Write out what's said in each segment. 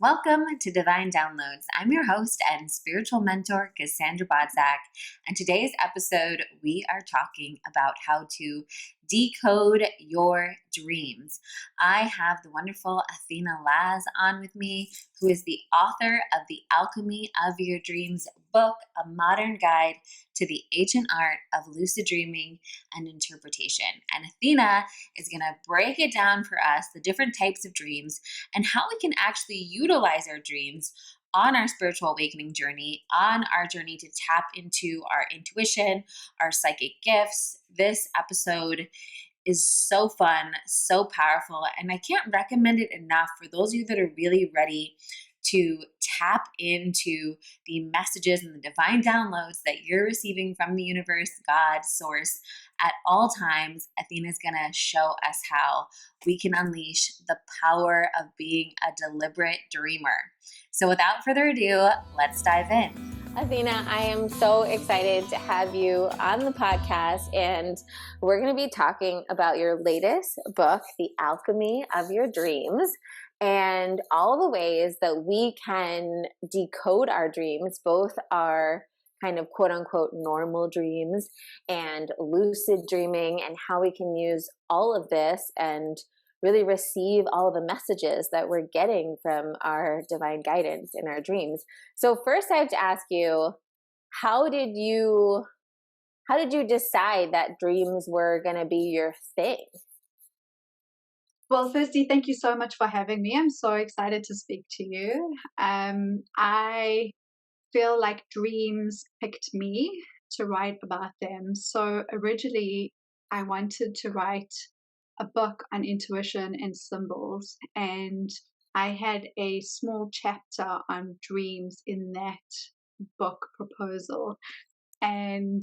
Welcome to Divine Downloads. I'm your host and spiritual mentor, Cassandra One. And today's episode, we are talking about how to decode your dreams. I have the wonderful Athena Laz on with me, who is the author of The Alchemy of Your Dreams book, a modern guide to the ancient art of lucid dreaming and interpretation. And Athena is going to break it down for us, the different types of dreams, and how we can actually utilize our dreams on our spiritual awakening journey, on our journey to tap into our intuition, our psychic gifts. This episode is so fun, so powerful, and I can't recommend it enough for those of you that are really ready to tap into the messages and the divine downloads that you're receiving from the universe, God, source, at all times. Athena's going to show us how we can unleash the power of being a deliberate dreamer. So without further ado, let's dive in. Athena, I am so excited to have you on the podcast, and we're going to be talking about your latest book, The Alchemy of Your Dreams, and all the ways that we can decode our dreams, both our kind of quote unquote normal dreams and lucid dreaming, and how we can use all of this and really receive all of the messages that we're getting from our divine guidance in our dreams. So first I have to ask you, how did you decide that dreams were going to be your thing? Well, firstly, thank you so much for having me. I'm so excited to speak to you. I feel like dreams picked me to write about them. So originally, I wanted to write a book on intuition and symbols, and I had a small chapter on dreams in that book proposal. And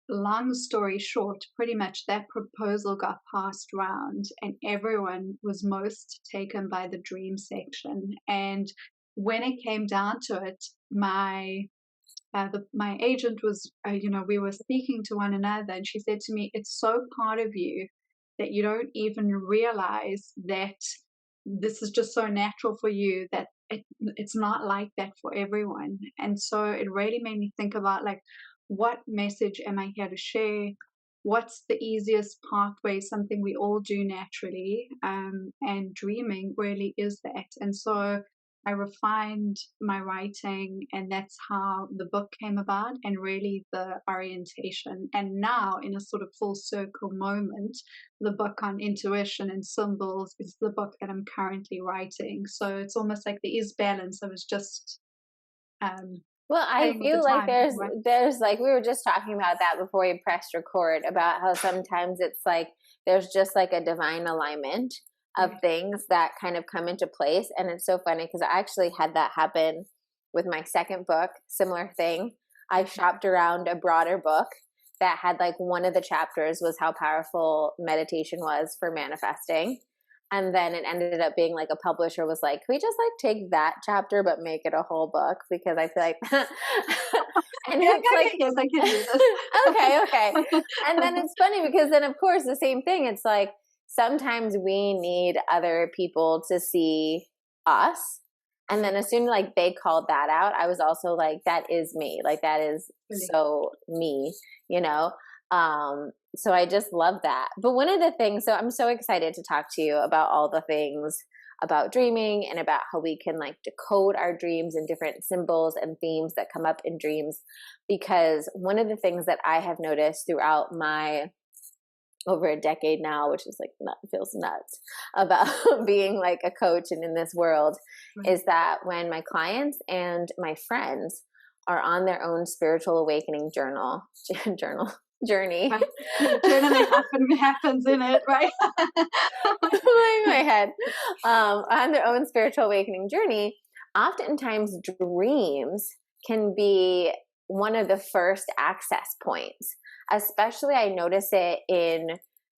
long story short, pretty much that proposal got passed around and everyone was most taken by the dream section. And when it came down to it, my agent was, we were speaking to one another, and she said to me, it's so part of you that you don't even realize that this is just so natural for you, that it's not like that for everyone. And so it really made me think about, like, what message am I here to share? What's the easiest pathway, something we all do naturally, and dreaming really is that. And so I refined my writing, and that's how the book came about, and really the orientation. And now, in a sort of full circle moment, the book on intuition and symbols is the book that I'm currently writing. So it's almost like there is balance. I was just well, I feel like there's like, we were just talking about that before we pressed record, about how sometimes it's like there's just like a divine alignment of things that kind of come into place. And it's so funny because I actually had that happen with my second book, similar thing. I shopped around a broader book that had, like, one of the chapters was how powerful meditation was for manifesting. And then it ended up being like a publisher was like, can we just like take that chapter but make it a whole book? Because I feel like and it's like, yes, I can do this. okay. And then it's funny because then of course the same thing. It's like sometimes we need other people to see us. And then as soon as like they called that out, I was also like, that is me. Like that is so me, you know? So I just love that. But one of the things, so I'm so excited to talk to you about all the things about dreaming and about how we can like decode our dreams and different symbols and themes that come up in dreams. Because one of the things that I have noticed throughout my over a decade now, which is like, feels nuts, about being like a coach and in this world, is that when my clients and my friends are on their own spiritual awakening journey. Journaling often happens in it, right? my head. On their own spiritual awakening journey, oftentimes dreams can be one of the first access points. Especially I notice it in,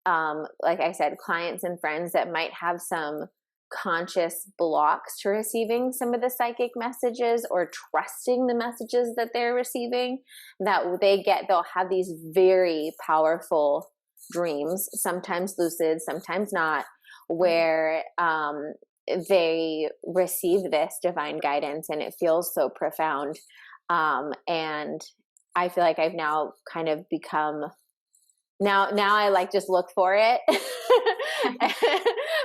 like I said, clients and friends that might have some conscious blocks to receiving some of the psychic messages or trusting the messages that they're receiving, that they'll have these very powerful dreams, sometimes lucid, sometimes not, where they receive this divine guidance, and it feels so profound. And I feel like I've now kind of become, now I like just look for it.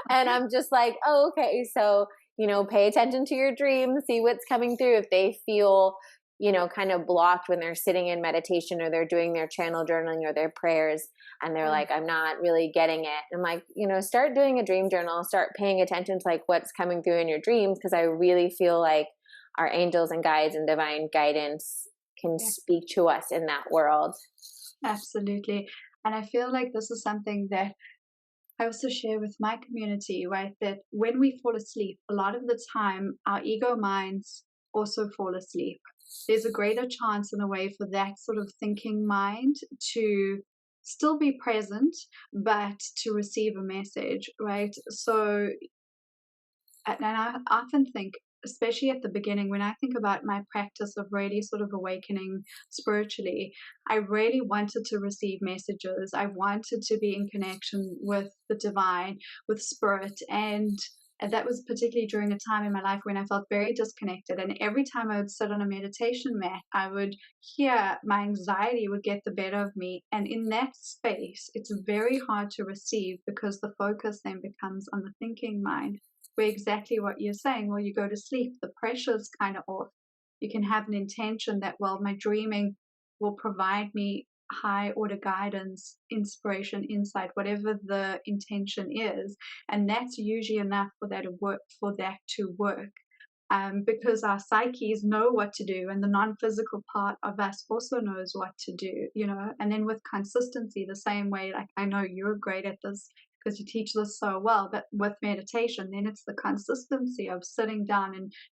And I'm just like, oh, okay. So, pay attention to your dreams, see what's coming through. If they feel, kind of blocked when they're sitting in meditation or they're doing their channel journaling or their prayers, and they're like, I'm not really getting it. I'm like, start doing a dream journal, start paying attention to like what's coming through in your dreams. Cause I really feel like our angels and guides and divine guidance can speak to us in that world. Absolutely. And I feel like this is something that I also share with my community, right? That when we fall asleep, a lot of the time, our ego minds also fall asleep. There's a greater chance in a way for that sort of thinking mind to still be present, but to receive a message, right? So, and I often think, especially at the beginning, when I think about my practice of really sort of awakening spiritually, I really wanted to receive messages. I wanted to be in connection with the divine, with spirit. And that was particularly during a time in my life when I felt very disconnected. And every time I would sit on a meditation mat, I would hear my anxiety would get the better of me. And in that space, it's very hard to receive because the focus then becomes on the thinking mind. Where exactly what you're saying, well, you go to sleep, the pressure's kind of off. You can have an intention that, well, my dreaming will provide me high order guidance, inspiration, insight, whatever the intention is. And that's usually enough for that to work. Because our psyches know what to do, and the non-physical part of us also knows what to do, and then with consistency, the same way, like I know you're great at this, because you teach this so well, but with meditation, then it's the consistency of sitting down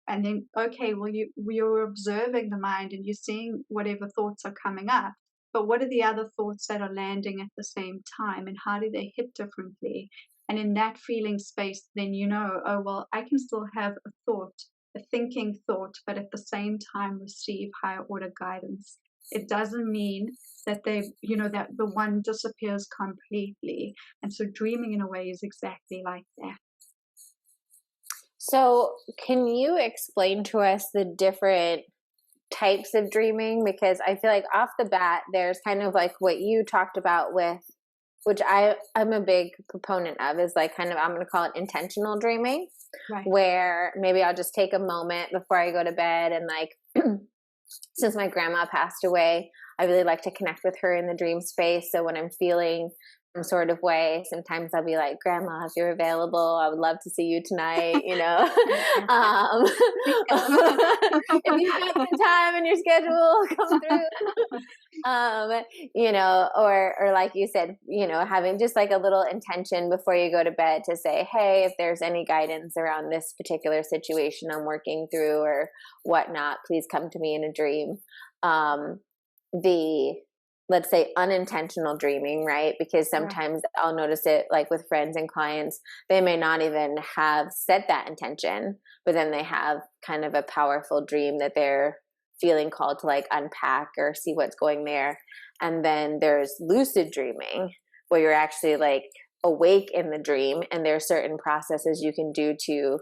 and then, okay, well, you're observing the mind and you're seeing whatever thoughts are coming up, but what are the other thoughts that are landing at the same time, and how do they hit differently? And in that feeling space, then oh, well, I can still have a thinking thought, but at the same time receive higher order guidance. It doesn't mean that that the one disappears completely. And so dreaming in a way is exactly like that. So can you explain to us the different types of dreaming? Because I feel like off the bat, there's kind of like what you talked about with, which I'm a big proponent of, is like kind of, I'm going to call it intentional dreaming, right? Where maybe I'll just take a moment before I go to bed and like, since my grandma passed away, I really like to connect with her in the dream space. So when I'm feeling some sort of way, sometimes I'll be like, Grandma, if you're available, I would love to see you tonight, If you've got some time in your schedule, come through. Or like you said, having just like a little intention before you go to bed to say, hey, if there's any guidance around this particular situation I'm working through or whatnot, please come to me in a dream. Let's say unintentional dreaming, right? Because sometimes I'll notice it like with friends and clients, they may not even have set that intention, but then they have kind of a powerful dream that they're feeling called to like unpack or see what's going there. And then there's lucid dreaming, where you're actually like awake in the dream, and there are certain processes you can do to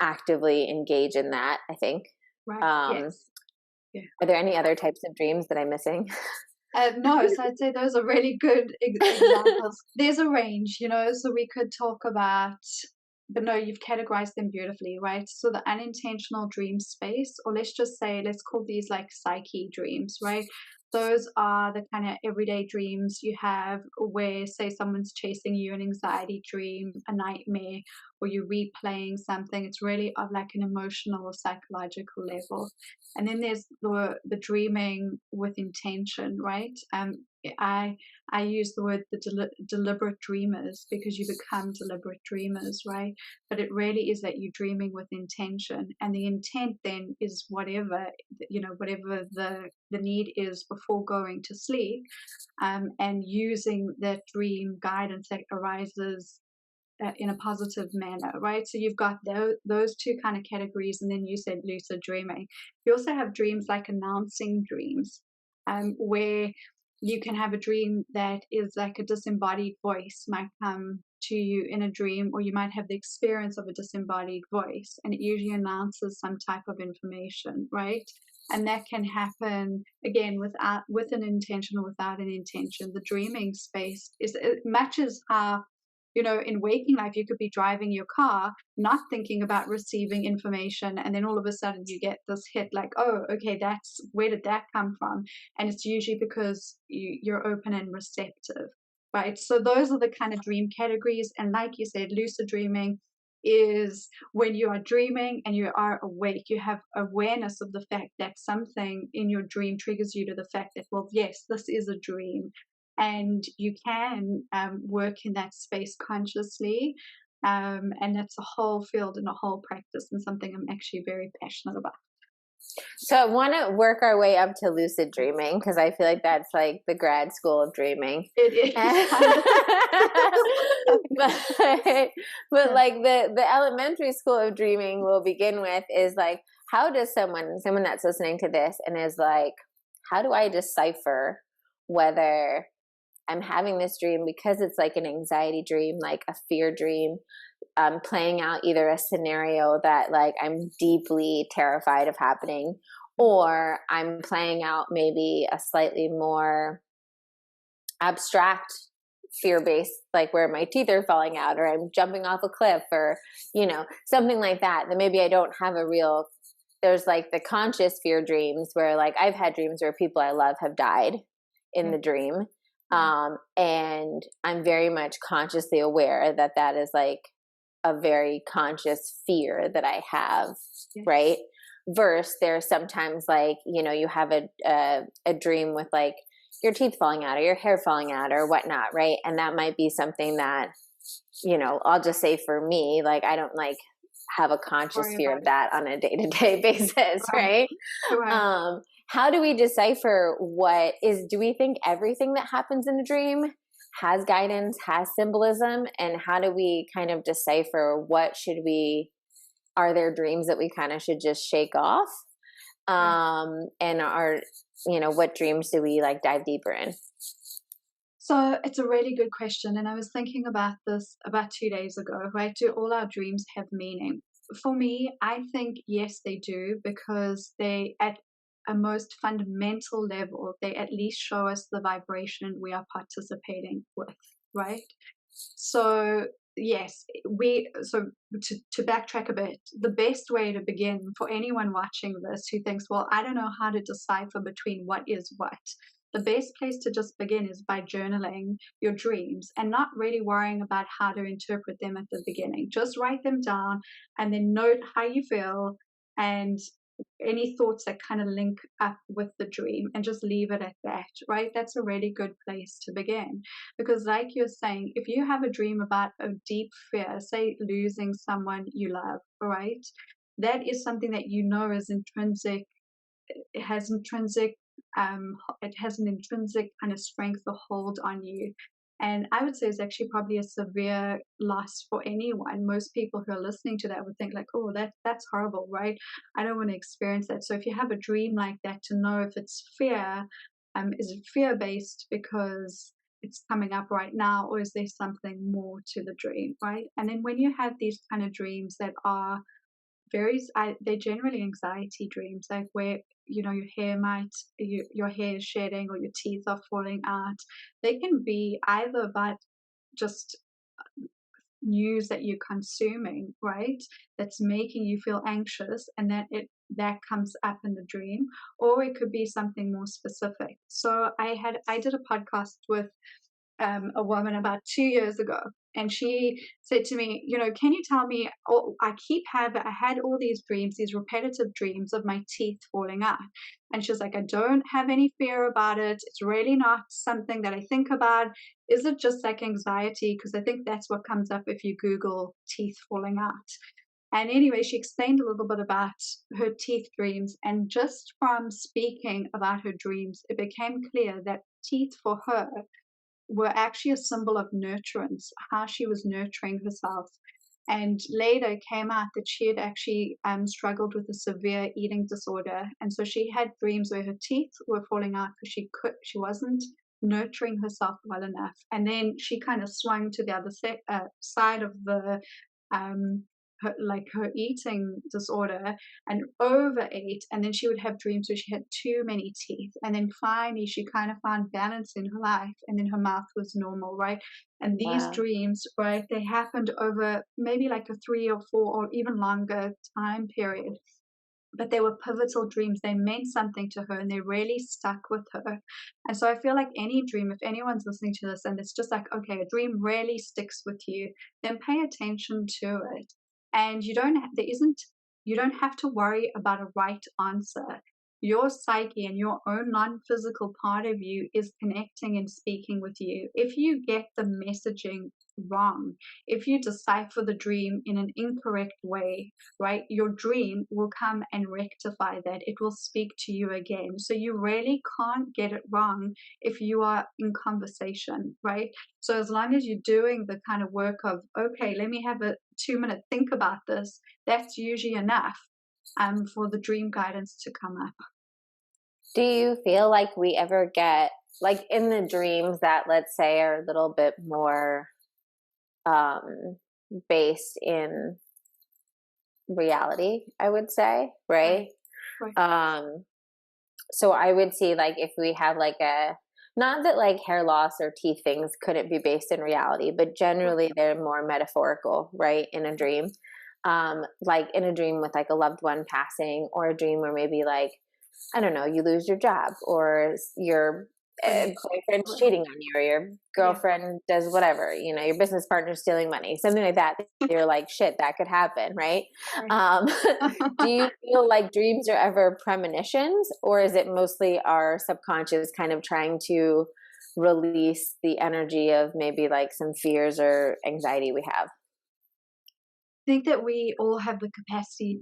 actively engage in that, I think. Right. Yes. Yeah. Are there any other types of dreams that I'm missing? No, so I'd say those are really good examples. There's a range, so we could talk about, but no, you've categorized them beautifully, right? So the unintentional dream space, or let's call these like psyche dreams, right? Those are the kind of everyday dreams you have where, say, someone's chasing you, an anxiety dream, a nightmare, or you're replaying something. It's really of like an emotional or psychological level. And then there's the dreaming with intention, right? I use the word deliberate dreamers, because you become deliberate dreamers, right? But it really is that you're dreaming with intention, and the intent then is whatever the need is before going to sleep, and using that dream guidance that arises in a positive manner, right? So you've got those two kind of categories, and then you said lucid dreaming. You also have dreams like announcing dreams, where you can have a dream that is like a disembodied voice might come to you in a dream, or you might have the experience of a disembodied voice, and it usually announces some type of information, right? And that can happen again with an intention or without an intention. The dreaming space it matches how, in waking life, you could be driving your car, not thinking about receiving information, and then all of a sudden you get this hit like, oh, okay, where did that come from? And it's usually because you're open and receptive, right? So those are the kind of dream categories. And like you said, lucid dreaming is when you are dreaming and you are awake, you have awareness of the fact that something in your dream triggers you to the fact that, well, yes, this is a dream. And you can work in that space consciously. And that's a whole field and a whole practice, and something I'm actually very passionate about. So I want to work our way up to lucid dreaming, because I feel like that's like the grad school of dreaming. It is. but like the elementary school of dreaming we'll begin with is like, how does someone that's listening to this and is like, how do I decipher whether I'm having this dream because it's like an anxiety dream, like a fear dream, playing out either a scenario that like I'm deeply terrified of happening, or I'm playing out maybe a slightly more abstract fear-based, like where my teeth are falling out, or I'm jumping off a cliff, or, something like that maybe I don't have a real, there's like the conscious fear dreams where like I've had dreams where people I love have died in the dream. And I'm very much consciously aware that is like a very conscious fear that I have, right? Versus there's sometimes like, you have a dream with like your teeth falling out or your hair falling out or whatnot, right? And that might be something that, I'll just say for me, like I don't like have a conscious fear of that on a day-to-day basis, right? How do we decipher do we think everything that happens in a dream has guidance, has symbolism? And how do we kind of decipher are there dreams that we kind of should just shake off? And what dreams do we like dive deeper in? So it's a really good question. And I was thinking about this about 2 days ago, right? Do all our dreams have meaning? For me, I think yes, they do, because they, at a most fundamental level, they at least show us the vibration we are participating with, right? So yes, to backtrack a bit, the best way to begin for anyone watching this who thinks, well, I don't know how to decipher between what is what, the best place to just begin is by journaling your dreams and not really worrying about how to interpret them at the beginning. Just write them down and then note how you feel and any thoughts that kind of link up with the dream, and just leave it at that, right? That's a really good place to begin, because like you're saying, if you have a dream about a deep fear, say losing someone you love, right, that is something that is intrinsic. It has an intrinsic kind of strength or hold on you. And I would say it's actually probably a severe loss for anyone. Most people who are listening to that would think like, oh, that's horrible, right? I don't want to experience that. So if you have a dream like that, to know if it's fear, is it fear-based because it's coming up right now, or is there something more to the dream, right? And then when you have these kind of dreams that are they're generally anxiety dreams, like where your hair is shedding or your teeth are falling out. They can be either about just news that you're consuming, right, that's making you feel anxious, and that comes up in the dream, or it could be something more specific. So I did a podcast with a woman about 2 years ago, and she said to me, can you tell me, I had all these dreams, these repetitive dreams of my teeth falling out. And she was like, I don't have any fear about it. It's really not something that I think about. Is it just like anxiety? Because I think that's what comes up if you Google teeth falling out. And anyway, she explained a little bit about her teeth dreams. And just from speaking about her dreams, it became clear that teeth for her were actually a symbol of nurturance, how she was nurturing herself. And later it came out that she had actually struggled with a severe eating disorder. And so she had dreams where her teeth were falling out because she wasn't nurturing herself well enough. And then she kind of swung to the other side of the her eating disorder and overate, and then she would have dreams where she had too many teeth, and then finally she kind of found balance in her life, and then her mouth was normal, right? And these dreams, right, they happened over maybe like a 3 or 4 or even longer time period, but they were pivotal dreams. They meant something to her and they really stuck with her. And so I feel like any dream, if anyone's listening to this and it's just like, okay, a dream really sticks with you, then pay attention to it. And you don't have to worry about a right answer. Your psyche and your own non-physical part of you is connecting and speaking with you. If you get the messaging wrong, if you decipher the dream in an incorrect way, right, your dream will come and rectify that. It will speak to you again. So you really can't get it wrong if you are in conversation, right? So as long as you're doing the kind of work of, okay, let me have a 2-minute think about this, that's usually enough for the dream guidance to come up. Do you feel like we ever get, like in the dreams that, let's say, are a little bit more based in reality, I would say, right? So I would see, like, if we have like not that like hair loss or teeth things couldn't be based in reality, but generally they're more metaphorical, right? In a dream, like in a dream with like a loved one passing, or a dream where maybe like, I don't know, you lose your job, or your boyfriend's cheating on you, or your girlfriend does whatever, your business partner's stealing money, something like that. You're like, shit, that could happen, right? Do you feel like dreams are ever premonitions, or is it mostly our subconscious kind of trying to release the energy of maybe like some fears or anxiety we have? I think that we all have the capacity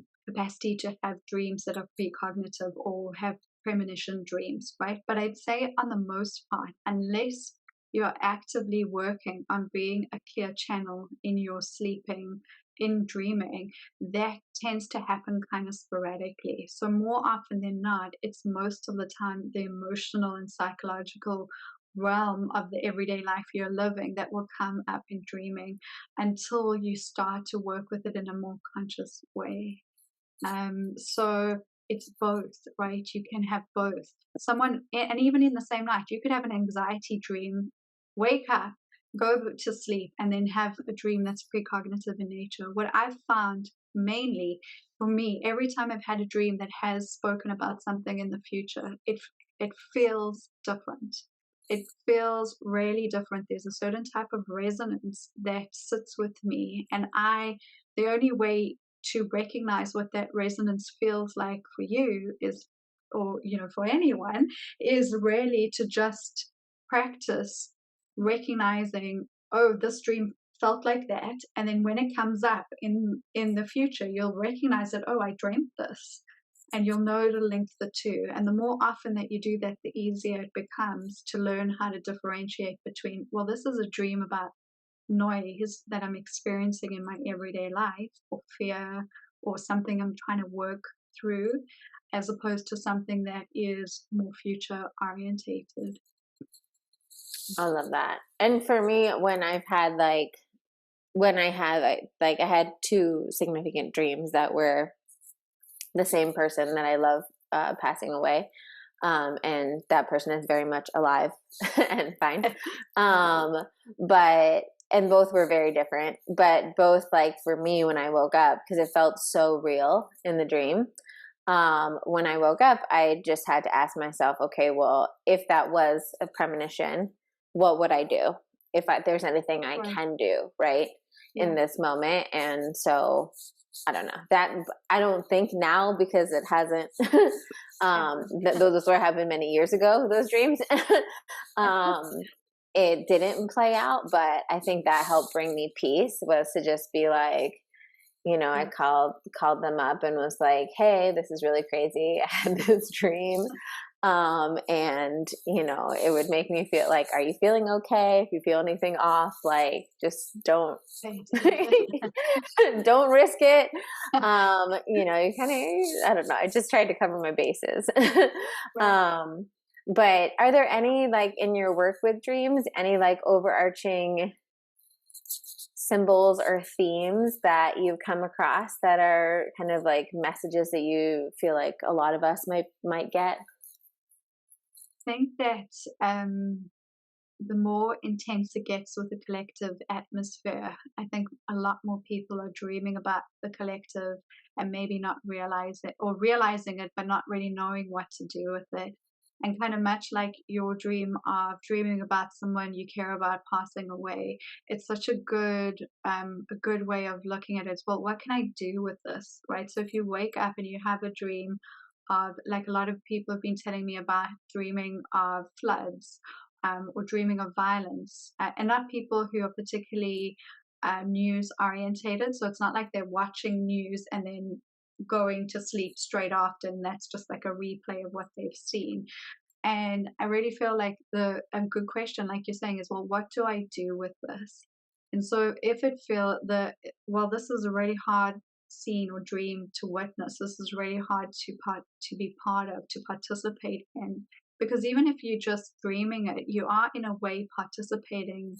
to have dreams that are precognitive or have premonition dreams, right? But I'd say on the most part, unless you're actively working on being a clear channel in your sleeping, in dreaming, that tends to happen kind of sporadically. So more often than not, it's most of the time the emotional and psychological realm of the everyday life you're living that will come up in dreaming until you start to work with it in a more conscious way. So it's both, right? You can have both. Someone, and even in the same night, you could have an anxiety dream, wake up, go to sleep, and then have a dream that's precognitive in nature. What I've found mainly for me, every time I've had a dream that has spoken about something in the future, it feels different. It feels really different. There's a certain type of resonance that sits with me, and the only way to recognize what that resonance feels like for you is, or for anyone, is really to just practice recognizing, oh, this dream felt like that, and then when it comes up in the future, you'll recognize that, oh, I dreamt this, and you'll know to link the two. And the more often that you do that, the easier it becomes to learn how to differentiate between, well, this is a dream about noise that I'm experiencing in my everyday life, or fear, or something I'm trying to work through, as opposed to something that is more future orientated. I love that. And for me, when I had 2 significant dreams that were the same person that I love passing away. And that person is very much alive and fine. And both were very different, but both, like, for me, when I woke up, because it felt so real in the dream, when I woke up, I just had to ask myself, okay, well, if that was a premonition, what would I do? If there's anything I can do, right, in this moment. And so I don't know that, I don't think now, because it hasn't, those were happened many years ago, those dreams. It didn't play out, but I think that helped bring me peace, was to just be like, I called them up and was like, hey, this is really crazy. I had this dream. And it would make me feel like, are you feeling okay? If you feel anything off, like, just don't don't risk it. You kind of, I don't know, I just tried to cover my bases. But are there any, like, in your work with dreams, any like overarching symbols or themes that you've come across that are kind of like messages that you feel like a lot of us might get? I think that the more intense it gets with the collective atmosphere, I think a lot more people are dreaming about the collective and maybe not realize it, or realizing it but not really knowing what to do with it. And kind of much like your dream of dreaming about someone you care about passing away, it's such a good way of looking at it as well. What can I do with this, right? So if you wake up and you have a dream of, like a lot of people have been telling me about, dreaming of floods, or dreaming of violence, and not people who are particularly news orientated. So it's not like they're watching news and then going to sleep straight after, and that's just like a replay of what they've seen. And I really feel like a good question, like you're saying, is, well, what do I do with this? And so if it feel well, this is a really hard scene or dream to witness. This is really hard to be part of, to participate in, because even if you're just dreaming it, you are in a way participating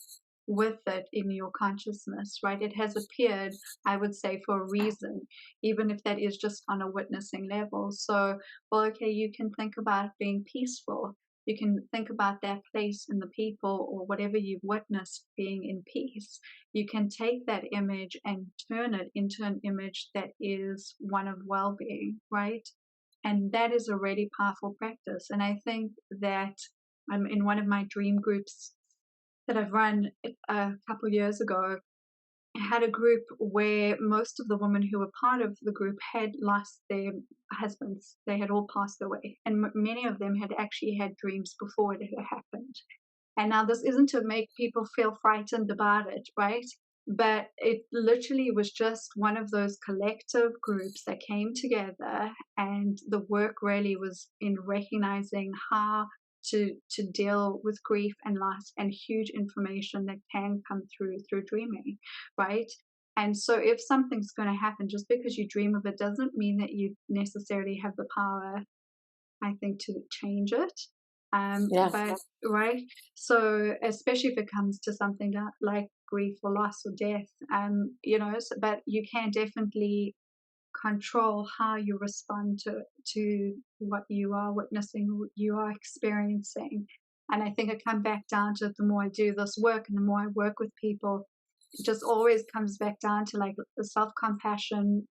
with it in your consciousness, right? It has appeared, I would say, for a reason, even if that is just on a witnessing level. So, well, okay, you can think about being peaceful. You can think about that place and the people or whatever you've witnessed being in peace. You can take that image and turn it into an image that is one of well-being, right? And that is a really powerful practice. And I think that in one of my dream groups that I've run a couple of years ago, I had a group where most of the women who were part of the group had lost their husbands. They had all passed away. And many of them had actually had dreams before it had happened. And now this isn't to make people feel frightened about it, right? But it literally was just one of those collective groups that came together, and the work really was in recognizing how to deal with grief and loss and huge information that can come through dreaming, right? And so if something's going to happen, just because you dream of it doesn't mean that you necessarily have the power, I think, to change it. But right, so especially if it comes to something like grief or loss or death, but you can definitely control how you respond to what you are witnessing, what you are experiencing. And I think it comes back down to, the more I do this work and the more I work with people, it just always comes back down to like the self-compassion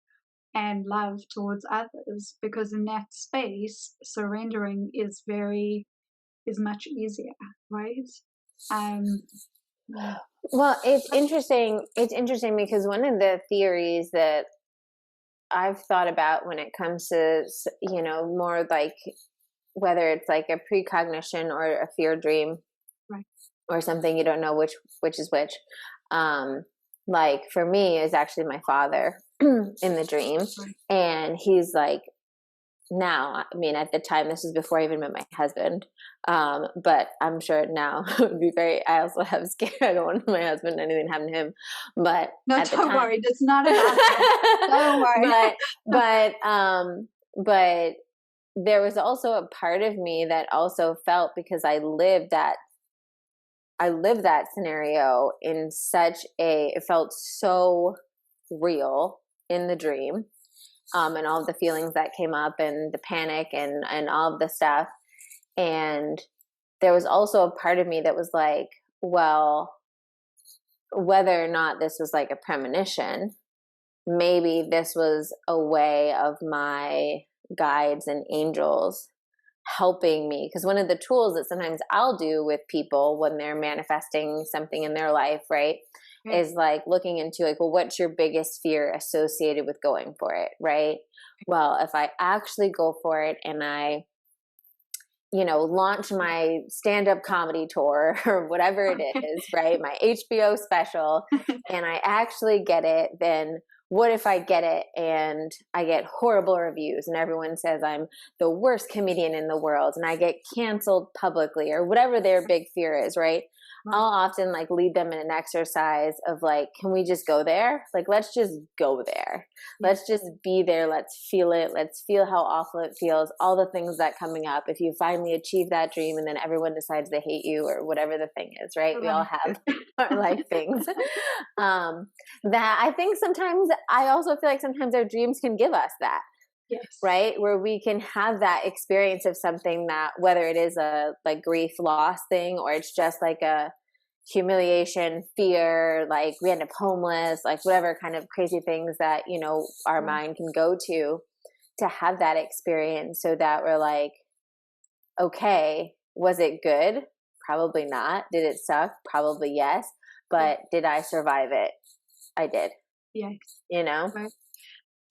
and love towards others, because in that space surrendering is much easier, right? Well, it's interesting because one of the theories that I've thought about when it comes to, more like whether it's like a precognition or a fear dream, right, or something you don't know which is which, like for me is actually my father in the dream, right. And he's like, now, I mean, at the time, this was before I even met my husband, but I'm sure now it would be I also have scared. I don't want my husband, anything happen to him, but no, at don't worry, it's not about that. Don't worry. But there was also a part of me that also felt, because I lived that scenario in it felt so real in the dream. And all of the feelings that came up and the panic and all of the stuff. And there was also a part of me that was like, well, whether or not this was like a premonition, maybe this was a way of my guides and angels helping me. Because one of the tools that sometimes I'll do with people when they're manifesting something in their life, right, is like looking into like, well, what's your biggest fear associated with going for it, right? Well, if I actually go for it and I, launch my stand-up comedy tour or whatever it is, right, my HBO special, and I actually get it, then what if I get it and I get horrible reviews and everyone says I'm the worst comedian in the world and I get canceled publicly or whatever their big fear is, right? Right. I'll often like lead them in an exercise of like, can we just go there? Like, let's just go there. Yeah. Let's just be there. Let's feel it. Let's feel how awful it feels. All the things that coming up. If you finally achieve that dream and then everyone decides they hate you or whatever the thing is, right? We all have our life things. That I think sometimes, I also feel like sometimes our dreams can give us that. Yes. Right? Where we can have that experience of something that, whether it is a like grief, loss thing, or it's just like a humiliation, fear, like we end up homeless, like whatever kind of crazy things that, you know, our mind can go to have that experience so that we're like, okay, was it good? Probably not. Did it suck? Probably yes. But did I survive it? I did. Yes. You know? Right.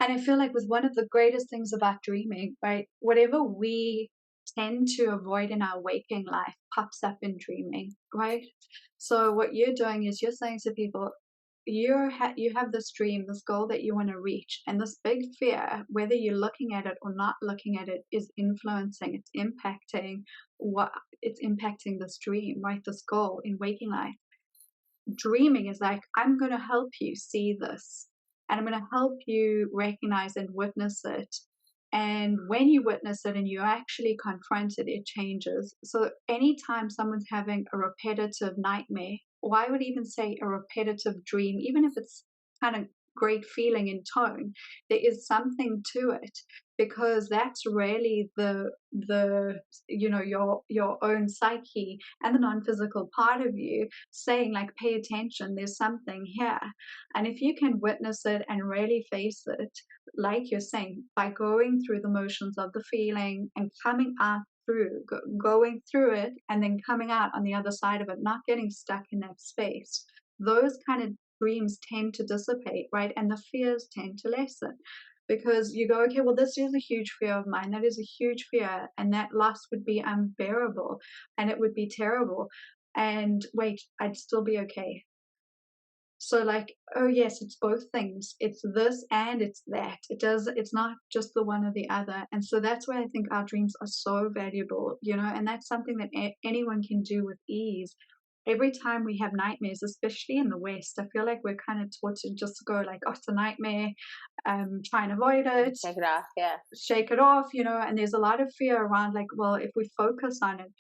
And I feel like with one of the greatest things about dreaming, right, whatever we tend to avoid in our waking life pops up in dreaming, right? So what you're doing is you're saying to people, you have this dream, this goal that you want to reach, and this big fear, whether you're looking at it or not looking at it, is influencing, it's impacting this dream, right? This goal in waking life. Dreaming is like, I'm going to help you see this. And I'm going to help you recognize and witness it. And when you witness it and you actually confront it, it changes. So anytime someone's having a repetitive nightmare, or I would even say a repetitive dream, even if it's kind of great feeling in tone, there is something to it, because that's really the you know, your own psyche and the non-physical part of you saying like, pay attention, there's something here. And if you can witness it and really face it, like you're saying, by going through the motions of the feeling and coming out going through it and then coming out on the other side of it, not getting stuck in that space, those kind of dreams tend to dissipate, right? And the fears tend to lessen, because you go, okay, well, this is a huge fear of mine. That is a huge fear. And that loss would be unbearable and it would be terrible. And wait, I'd still be okay. So like, oh yes, it's both things. It's this and it's that. It's not just the one or the other. And so that's why I think our dreams are so valuable, you know, and that's something that anyone can do with ease. Every time we have nightmares, especially in the West, I feel like we're kind of taught to just go like, oh, it's a nightmare, try and avoid it. Shake it off, yeah. Shake it off, you know, and there's a lot of fear around like, well, if we focus on it,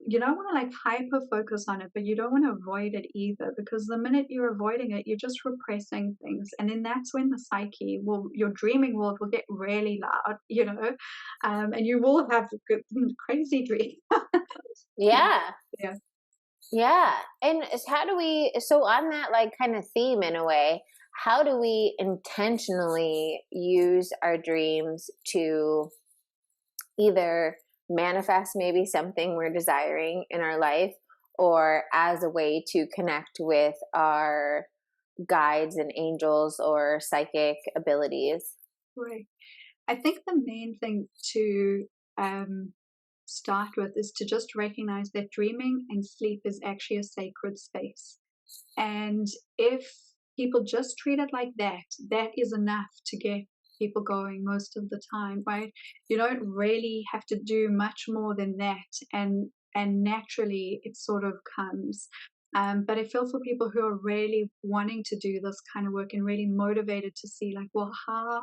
you don't want to like hyper focus on it, but you don't want to avoid it either, because the minute you're avoiding it, you're just repressing things. And then that's when the psyche your dreaming world will get really loud, you know, and you will have crazy dreams. Yeah. Yeah. Yeah. And so on that like kind of theme in a way, how do we intentionally use our dreams to either manifest maybe something we're desiring in our life, or as a way to connect with our guides and angels or psychic abilities? Right. I think the main thing to start with is to just recognize that dreaming and sleep is actually a sacred space. And if people just treat it like that, that is enough to get people going most of the time, right? You don't really have to do much more than that, and naturally it sort of comes. But I feel for people who are really wanting to do this kind of work and really motivated to see like, well, how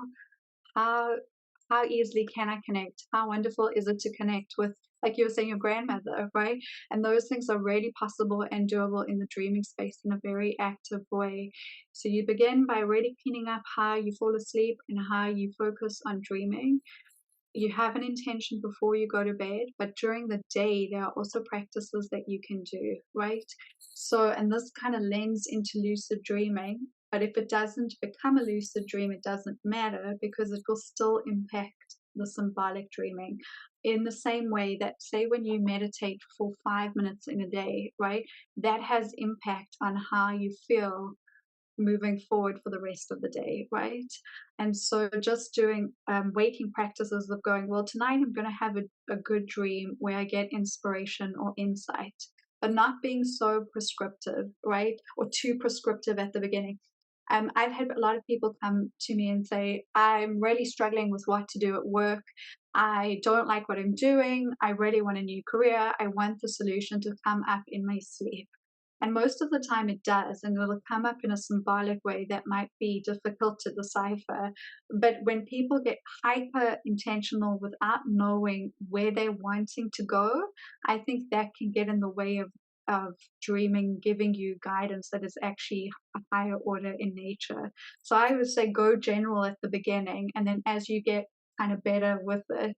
how easily can I connect? How wonderful is it to connect with, like you were saying, your grandmother, right? And those things are really possible and doable in the dreaming space in a very active way. So you begin by really cleaning up how you fall asleep and how you focus on dreaming. You have an intention before you go to bed, but during the day, there are also practices that you can do, right? So, and this kind of lends into lucid dreaming. But if it doesn't become a lucid dream, it doesn't matter, because it will still impact the symbolic dreaming in the same way that, say, when you meditate for 5 minutes in a day, right? That has impact on how you feel moving forward for the rest of the day, right? And so just doing waking practices of going, well, tonight I'm going to have a good dream where I get inspiration or insight, but not being so prescriptive, right? Or too prescriptive at the beginning. I've had a lot of people come to me and say, I'm really struggling with what to do at work. I don't like what I'm doing. I really want a new career. I want the solution to come up in my sleep. And most of the time it does, and it'll come up in a symbolic way that might be difficult to decipher. But when people get hyper intentional without knowing where they're wanting to go, I think that can get in the way of dreaming, giving you guidance that is actually a higher order in nature. So I would say go general at the beginning, and then as you get kind of better with it,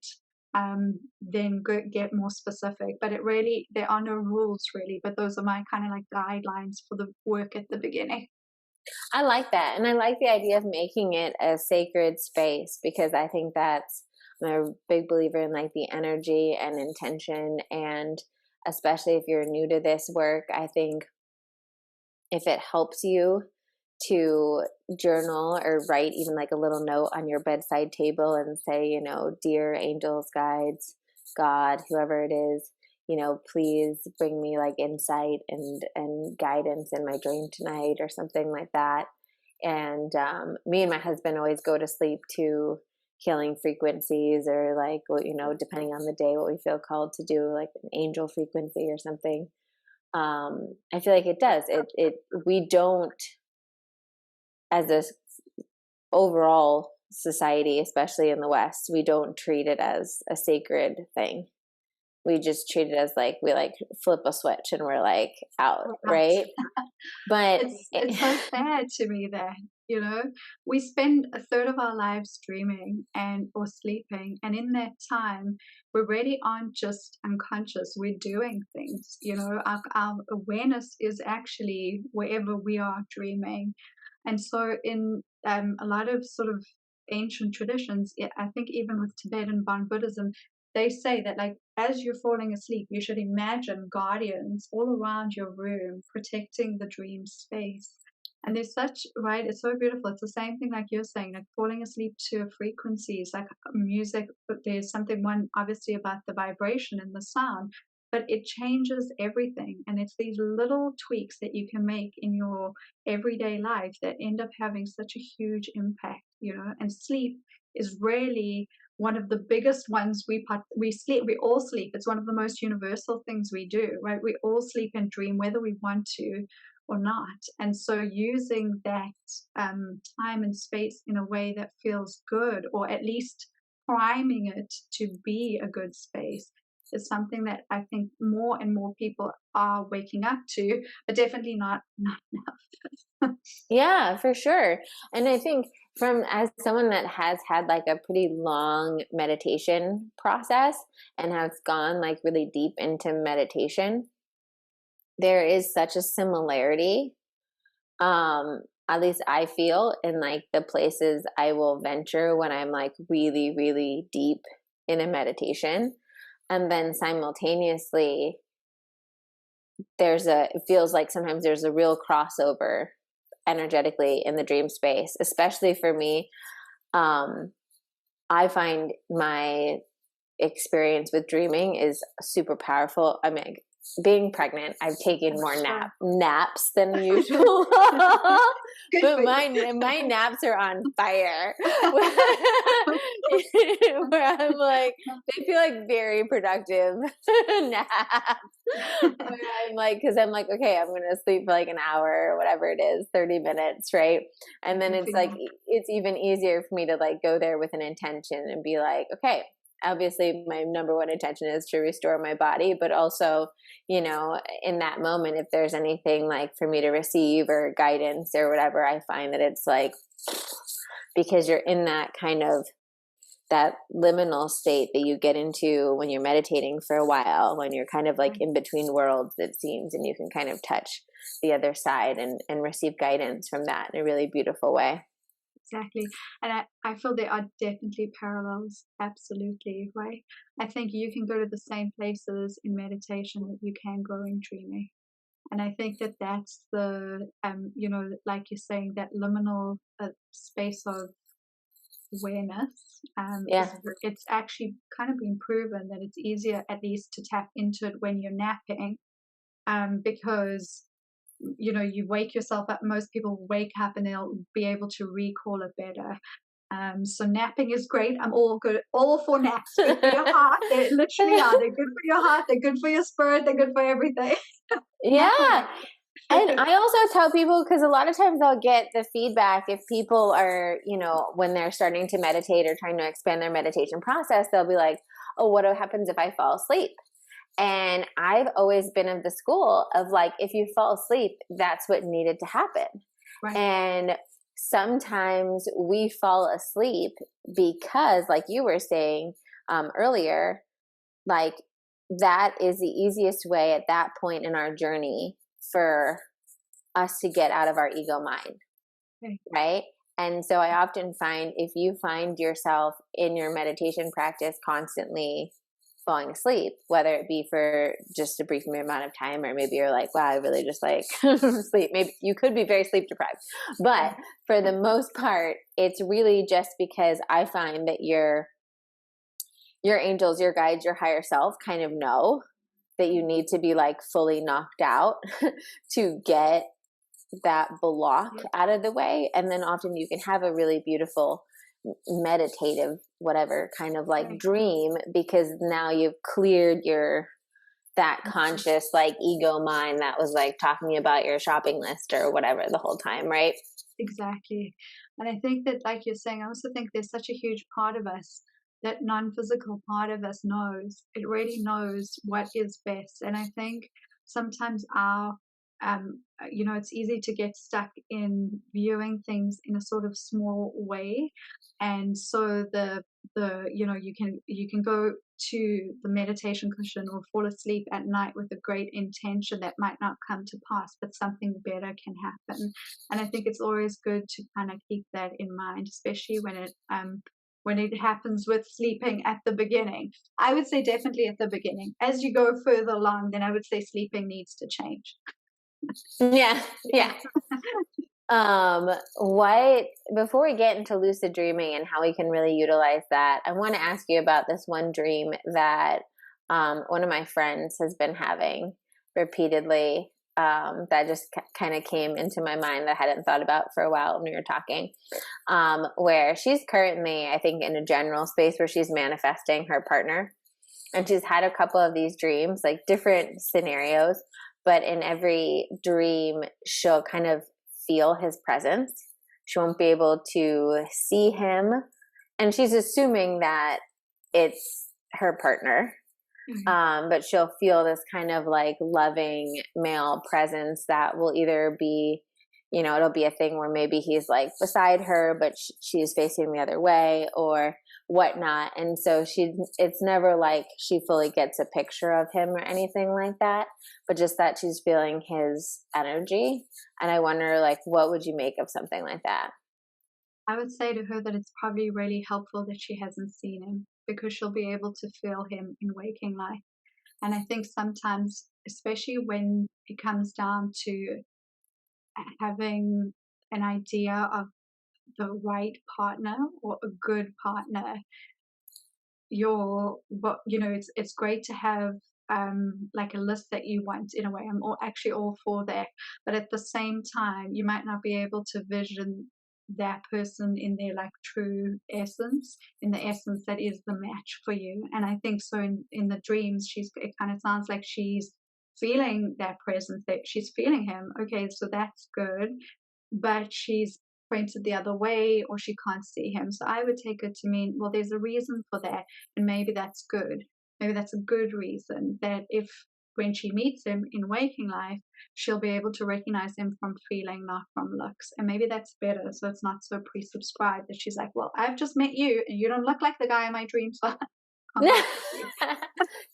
then get more specific. But it really, there are no rules really, but those are my kind of like guidelines for the work at the beginning. I like that. And I like the idea of making it a sacred space, because I think I'm a big believer in like the energy and intention. And especially if you're new to this work, I think if it helps you to journal or write even like a little note on your bedside table and say, you know, dear angels, guides, God, whoever it is, you know, please bring me like insight and guidance in my dream tonight, or something like that. And me and my husband always go to sleep to healing frequencies, or like, you know, depending on the day, what we feel called to do, like an angel frequency or something. I feel like it does. We don't, as a overall society, especially in the West, we don't treat it as a sacred thing. We just treat it as like, we like flip a switch and we're like out, right? But it's so sad to me that, you know, we spend a third of our lives dreaming or sleeping, and in that time we really aren't just unconscious, we're doing things, you know. Our awareness is actually wherever we are dreaming. And so in a lot of sort of ancient traditions, I think even with Tibetan Bon Buddhism, they say that like as you're falling asleep, you should imagine guardians all around your room protecting the dream space. And there's such, right, it's so beautiful. It's the same thing like you're saying, like falling asleep to frequencies, like music, but there's something one obviously about the vibration and the sound, but it changes everything. And it's these little tweaks that you can make in your everyday life that end up having such a huge impact, you know. And sleep is really one of the biggest ones. We all sleep. It's one of the most universal things we do, right? We all sleep and dream whether we want to or not. And so using that time and space in a way that feels good, or at least priming it to be a good space, is something that I think more and more people are waking up to, but definitely not enough. yeah, for sure. And I think as someone that has had like a pretty long meditation process and has gone like really deep into meditation, there is such a similarity, at least I feel, in like the places I will venture when I'm like really, really deep in a meditation. And then simultaneously, it feels like sometimes there's a real crossover energetically in the dream space, especially for me. I find my experience with dreaming is super powerful. I mean, being pregnant, I've taken more naps than usual. But my naps are on fire. Where I'm like, they feel like very productive naps. Where I'm like, because I'm like, okay, I'm going to sleep for like an hour or whatever it is, 30 minutes, right? And then it's like, it's even easier for me to like go there with an intention and be like, okay, obviously my number one intention is to restore my body, but also, you know, in that moment, if there's anything like for me to receive or guidance or whatever, I find that it's like, because you're in that kind of that liminal state that you get into when you're meditating for a while, when you're kind of like in between worlds, it seems, and you can kind of touch the other side and receive guidance from that in a really beautiful way. Exactly. And I feel there are definitely parallels. Absolutely. Right. I think you can go to the same places in meditation that you can go in dreaming. And I think that that's the, you know, like you're saying, that liminal space of awareness. It's actually kind of been proven that it's easier at least to tap into it when you're napping, because you know, you wake yourself up. Most people wake up and they'll be able to recall it better. So napping is great. I'm all for naps. Good for your heart. They literally are. They're good for your heart. They're good for your spirit. They're good for everything. Yeah. And I also tell people, because a lot of times I'll get the feedback if people are, when they're starting to meditate or trying to expand their meditation process, they'll be like, oh, what happens if I fall asleep? And I've always been of the school of like, if you fall asleep, that's what needed to happen. Right. And sometimes we fall asleep because, like you were saying earlier, like that is the easiest way at that point in our journey for us to get out of our ego mind. Right? And so I often find if you find yourself in your meditation practice constantly falling asleep, whether it be for just a brief amount of time, or maybe you're like, wow, I really just like sleep. Maybe you could be very sleep deprived, but for the most part, it's really just because I find that your angels, your guides, your higher self kind of know that you need to be like fully knocked out to get that block out of the way. And then often you can have a really beautiful meditative whatever kind of like dream, because now you've cleared that conscious like ego mind that was like talking about your shopping list or whatever the whole time, right? Exactly. And I think that, like you're saying, I also think there's such a huge part of us, that non-physical part of us knows. It really knows what is best. And I think sometimes it's easy to get stuck in viewing things in a sort of small way. And so you can go to the meditation cushion or fall asleep at night with a great intention that might not come to pass, but something better can happen. And I think it's always good to kind of keep that in mind, especially when it happens with sleeping at the beginning. I would say definitely at the beginning. As you go further along, then I would say sleeping needs to change. Yeah. Before we get into lucid dreaming and how we can really utilize that, I want to ask you about this one dream that one of my friends has been having repeatedly, that just kind of came into my mind that I hadn't thought about for a while when we were talking, where she's currently, I think, in a general space where she's manifesting her partner. And she's had a couple of these dreams, like different scenarios, but in every dream, she'll kind of feel his presence. She won't be able to see him. And she's assuming that it's her partner. Mm-hmm. But she'll feel this kind of like loving male presence that will either be, it'll be a thing where maybe he's like beside her, but she's facing the other way or whatnot. And so it's never like she fully gets a picture of him or anything like that, but just that she's feeling his energy. And I wonder, like, what would you make of something like that? I would say to her that it's probably really helpful that she hasn't seen him, because she'll be able to feel him in waking life. And I think sometimes, especially when it comes down to having an idea of the right partner or a good partner, it's great to have like a list that you want. In a way, I'm actually all for that, but at the same time you might not be able to vision that person in their like true essence, in the essence that is the match for you. And I think so in the dreams, it kind of sounds like she's feeling that presence, that she's feeling him. Okay, so that's good, but she's pointed the other way or she can't see him. So I would take it to mean, well, there's a reason for that, and maybe that's good. Maybe that's a good reason, that if when she meets him in waking life, she'll be able to recognize him from feeling, not from looks. And maybe that's better, so it's not so pre-subscribed that she's like, well, I've just met you and you don't look like the guy in my dreams.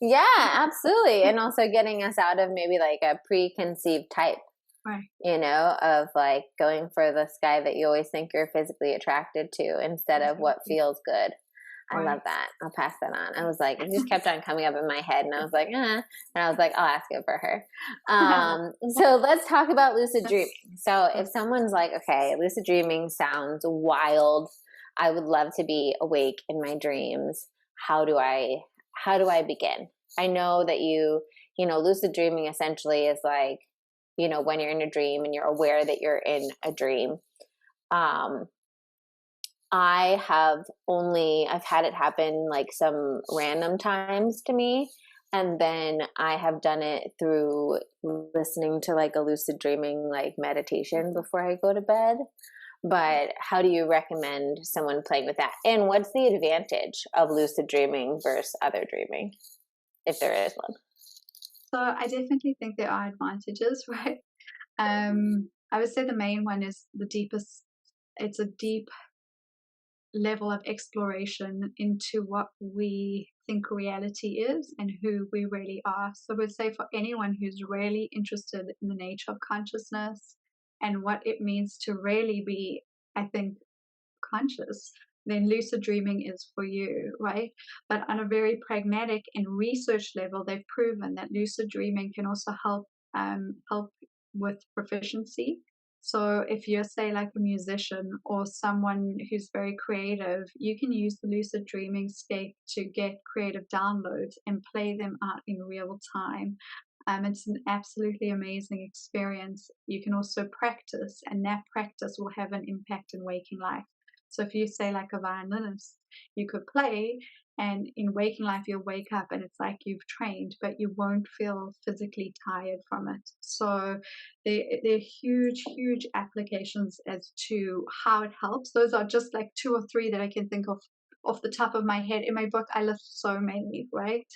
Yeah, absolutely. And also getting us out of maybe like a preconceived type. Right. Of like going for this guy that you always think you're physically attracted to instead of what feels good. I love that. I'll pass that on. I was like, it just kept on coming up in my head, and I was like, and I was like, I'll ask it for her. So let's talk about lucid dreaming. So if someone's like, okay, lucid dreaming sounds wild, I would love to be awake in my dreams. How do I begin? I know that lucid dreaming essentially is like, when you're in a dream and you're aware that you're in a dream. I've had it happen like some random times to me. And then I have done it through listening to like a lucid dreaming like meditation before I go to bed. But how do you recommend someone playing with that? And what's the advantage of lucid dreaming versus other dreaming, if there is one? So I definitely think there are advantages, right? I would say the main one is it's a deep level of exploration into what we think reality is and who we really are. So I would say for anyone who's really interested in the nature of consciousness and what it means to really be, I think, conscious, then lucid dreaming is for you, right? But on a very pragmatic and research level, they've proven that lucid dreaming can also help with proficiency. So if you're, say, like a musician or someone who's very creative, you can use the lucid dreaming state to get creative downloads and play them out in real time. It's an absolutely amazing experience. You can also practice, and that practice will have an impact in waking life. So if you say like a violinist, you could play, and in waking life you'll wake up and it's like you've trained, but you won't feel physically tired from it. So there are huge applications as to how it helps. Those are just like 2 or 3 that I can think of off the top of my head. In my book I list so many, right?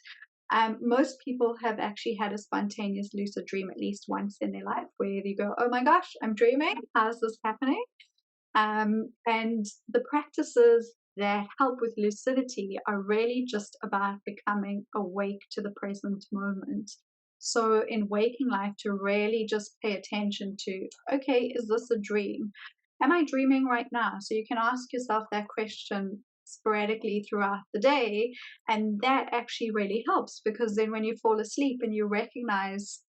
Most people have actually had a spontaneous lucid dream at least once in their life where you go, oh my gosh, I'm dreaming. How's this happening? And the practices that help with lucidity are really just about becoming awake to the present moment. So in waking life, to really just pay attention to, okay, is this a dream? Am I dreaming right now? So you can ask yourself that question sporadically throughout the day, and that actually really helps, because then when you fall asleep and you recognize,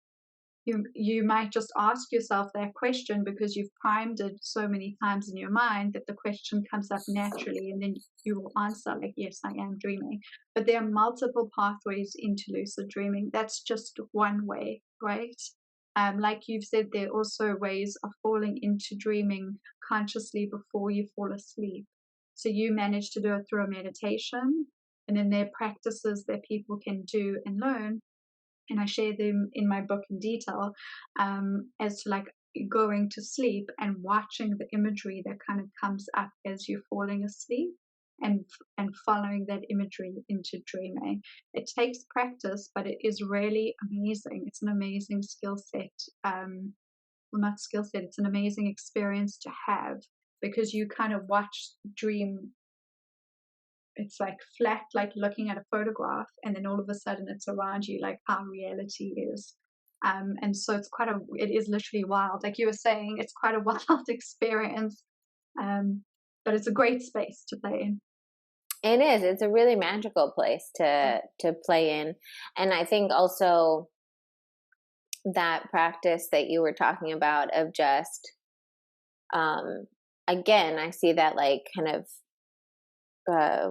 you might just ask yourself that question because you've primed it so many times in your mind that the question comes up naturally, and then you will answer like, yes, I am dreaming. But there are multiple pathways into lucid dreaming. That's just one way, right? Like you've said, there are also ways of falling into dreaming consciously before you fall asleep. So you manage to do it through a meditation, and then there are practices that people can do and learn, and I share them in my book in detail, as to like going to sleep and watching the imagery that kind of comes up as you're falling asleep, and following that imagery into dreaming. It takes practice, but it is really amazing. It's an amazing skill set. Well, not skill set. It's an amazing experience to have, because you kind of watch dream. It's like flat, like looking at a photograph, and then all of a sudden it's around you, like how reality is. And so it is literally wild. Like you were saying, it's quite a wild experience. But it's a great space to play in. It is. It's a really magical place to play in. And I think also that practice that you were talking about of just, again, I see that like kind of,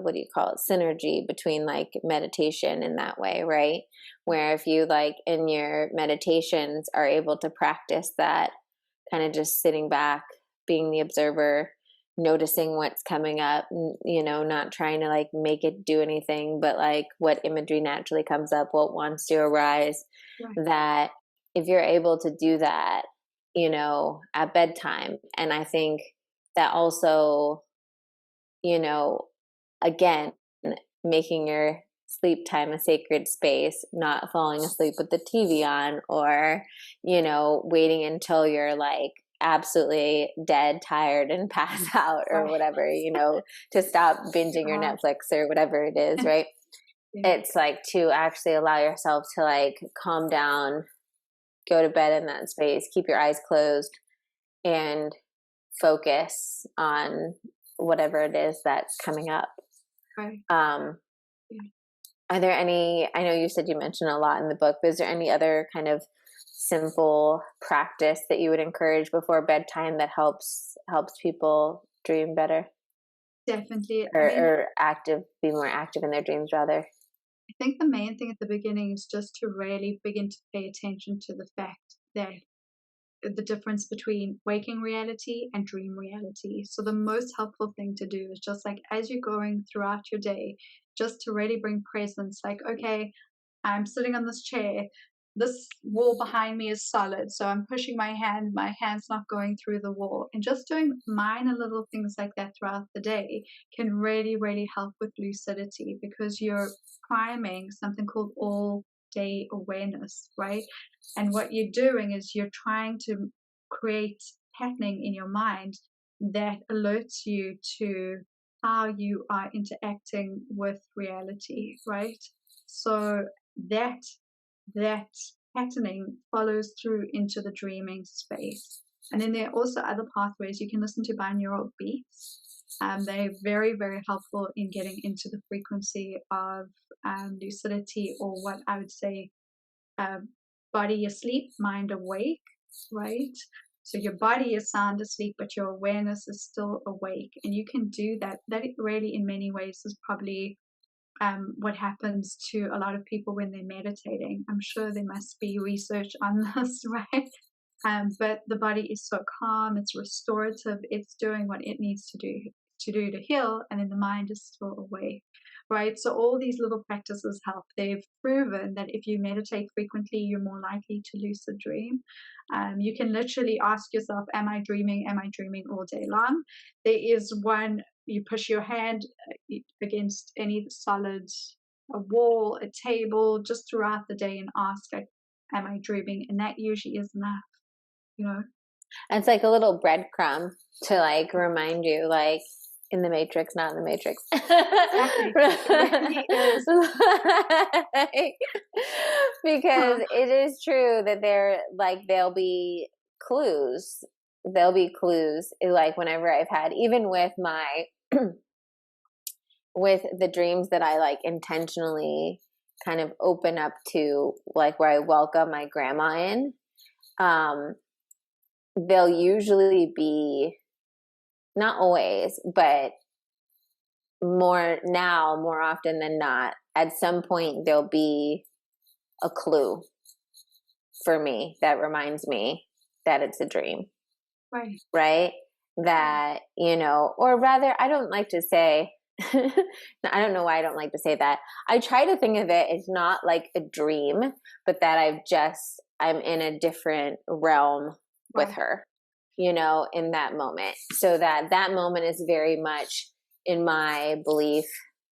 what do you call it, synergy between like meditation in that way, right? Where if you like in your meditations are able to practice that kind of just sitting back, being the observer, noticing what's coming up, you know, not trying to like make it do anything, but like what imagery naturally comes up, what wants to arise, Right. that if you're able to do that, you know, at bedtime. And I think that also, you know, again, making your sleep time a sacred space, not falling asleep with the TV on, or, you know, waiting until you're like absolutely dead, tired, and pass out or whatever, you know, to stop binging your Netflix or whatever it is, right? Yeah. It's like to actually allow yourself to like calm down, go to bed in that space, keep your eyes closed, and focus on whatever it is that's coming up. Right. Are there any, I know you said you mentioned a lot in the book, but is there any other kind of simple practice that you would encourage before bedtime that helps people dream better? Definitely. Or be more active in their dreams rather? I think the main thing at the beginning is just to really begin to pay attention to the fact that the difference between waking reality and dream reality. So the most helpful thing to do is just like as you're going throughout your day, just to really bring presence, like, okay, I'm sitting on this chair. This wall behind me is solid, so I'm pushing my hand's not going through the wall. And just doing minor little things like that throughout the day can really, really help with lucidity, because you're priming something called all day awareness, right? And what you're doing is you're trying to create patterning in your mind that alerts you to how you are interacting with reality, right? So that patterning follows through into the dreaming space. And then there are also other pathways. You can listen to binaural beats. They're very, very helpful in getting into the frequency of lucidity, or what I would say, body asleep, mind awake, right? So your body is sound asleep, but your awareness is still awake. And you can do that. That really, in many ways, is probably what happens to a lot of people when they're meditating. I'm sure there must be research on this, right? But the body is so calm, it's restorative, it's doing what it needs to do to heal, and then the mind is still awake, right? So all these little practices help. They've proven that if you meditate frequently, you're more likely to lucid dream. You can literally ask yourself, am I dreaming? Am I dreaming all day long? There is one, you push your hand against any solid, a wall, a table, just throughout the day, and ask, am I dreaming? And that usually is enough, you know. It's like a little breadcrumb to like remind you, like, in the Matrix, not in the Matrix. Exactly. Because it is true that there'll be clues. There'll be clues, like whenever I've had, even with my with the dreams that I like intentionally kind of open up to, like where I welcome my grandma in, they'll usually be, not always, but more often than not, at some point there'll be a clue for me that reminds me that it's a dream. Right? That, you know, or rather, I don't like to say, I don't know why I don't like to say that. I try to think of it as not like a dream, but that I'm in a different realm with her, you know, in that moment. So that moment is very much, in my belief,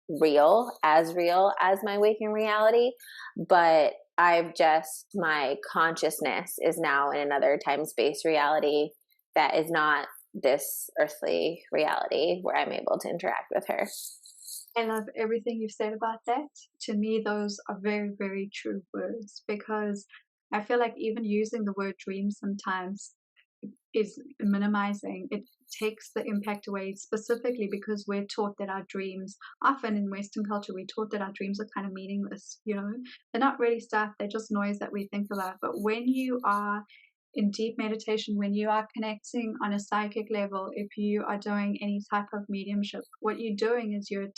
real as my waking reality. But my consciousness is now in another time-space reality that is not this earthly reality where I'm able to interact with her. I love everything you've said about that. To me, those are very, very true words, because I feel like even using the word dream sometimes is minimizing. It takes the impact away, specifically because we're taught that our dreams, often in Western culture, we're taught that our dreams are kind of meaningless, you know. They're not really stuff, they're just noise that we think about. But when you are in deep meditation, when you are connecting on a psychic level, if you are doing any type of mediumship, what you're doing is your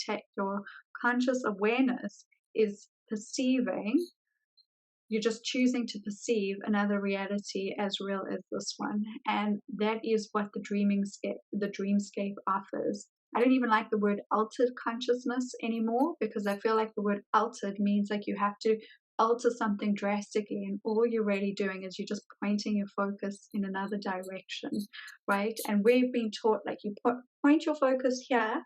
conscious awareness is perceiving. You're just choosing to perceive another reality as real as this one. And that is what the dreamscape offers. I don't even like the word altered consciousness anymore, because I feel like the word altered means like you have to alter something drastically, and all you're really doing is you're just pointing your focus in another direction, right? And we've been taught, like, you point your focus here,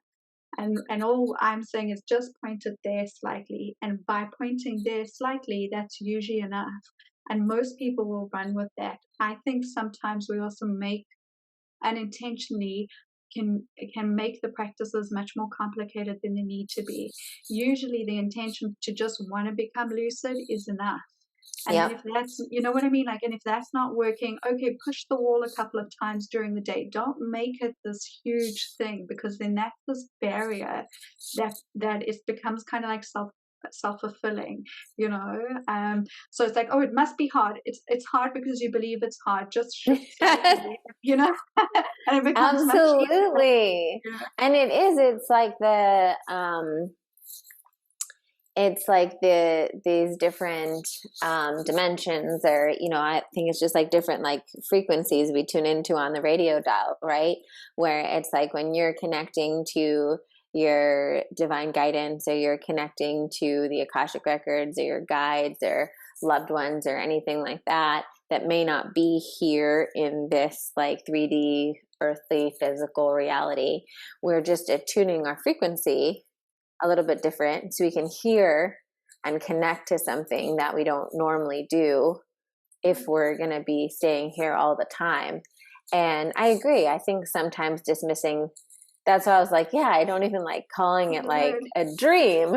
and all I'm saying is just point it there slightly, and by pointing there slightly, that's usually enough, and most people will run with that. I think sometimes we also unintentionally can make the practices much more complicated than they need to be. Usually the intention to just want to become lucid is enough. And if that's, you know what I mean? Like, and if that's not working, okay, push the wall a couple of times during the day. Don't make it this huge thing, because then that's this barrier that it becomes kind of like self-fulfilling, you know. So it's like, oh, it must be hard. It's hard because you believe it's hard. Just shift, you know. And it becomes absolutely much easier. And it is. It's like these different dimensions, or, you know, I think it's just like different like frequencies we tune into on the radio dial, right? Where it's like when you're connecting to your divine guidance, or you're connecting to the Akashic records or your guides or loved ones or anything like that, that may not be here in this like 3D earthly physical reality. We're just attuning our frequency a little bit different so we can hear and connect to something that we don't normally do if we're going to be staying here all the time. And I agree. I think sometimes dismissing, that's why I was like, yeah, I don't even like calling it like a dream,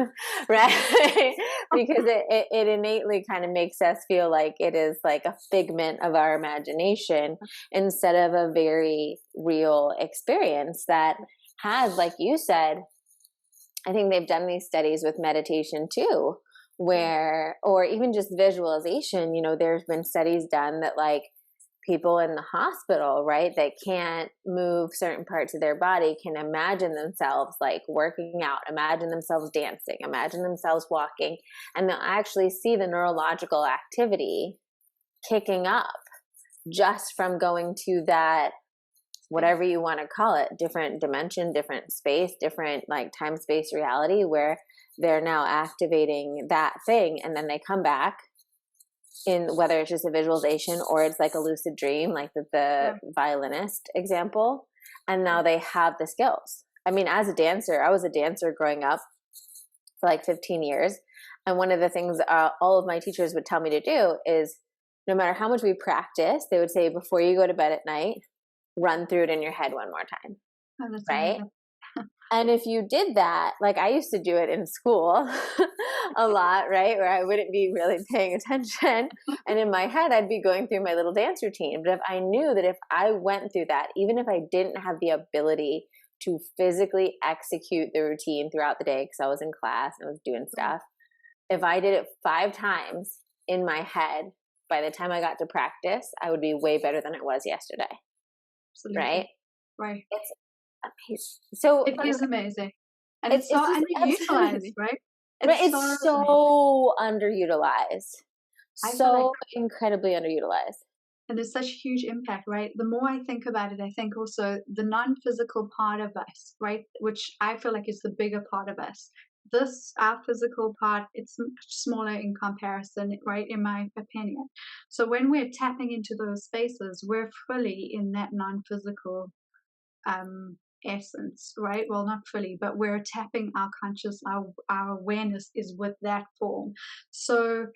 right? Because it innately kind of makes us feel like it is like a figment of our imagination instead of a very real experience that has, like you said, I think they've done these studies with meditation too, where, or even just visualization, you know, there's been studies done that like people in the hospital, right, that can't move certain parts of their body can imagine themselves like working out, imagine themselves dancing, imagine themselves walking, and they'll actually see the neurological activity kicking up just from going to that, whatever you want to call it, different dimension, different space, different like time space reality, where they're now activating that thing, and then they come back in, whether it's just a visualization or it's like a lucid dream, like the violinist example, and now they have the skills. I mean, as a dancer, I was a dancer growing up for like 15 years, and one of the things all of my teachers would tell me to do is, no matter how much we practice, they would say, before you go to bed at night, run through it in your head one more time. Oh, that's right? amazing. And if you did that, like I used to do it in school a lot, right? Where I wouldn't be really paying attention. And in my head, I'd be going through my little dance routine. But if I knew that if I went through that, even if I didn't have the ability to physically execute the routine throughout the day, because I was in class and I was doing stuff, if I did it 5 times in my head, by the time I got to practice, I would be way better than it was yesterday. Absolutely. Right? Right. It's amazing. So it is amazing. And it's so underutilized, right? It's so underutilized. So incredibly underutilized. And there's such huge impact, right? The more I think about it, I think also the non-physical part of us, right? Which I feel like is the bigger part of us. Our physical part, it's much smaller in comparison, right? In my opinion. So when we're tapping into those spaces, we're fully in that non-physical essence, right? Well, not fully, but we're tapping our conscious, our awareness is with that form. So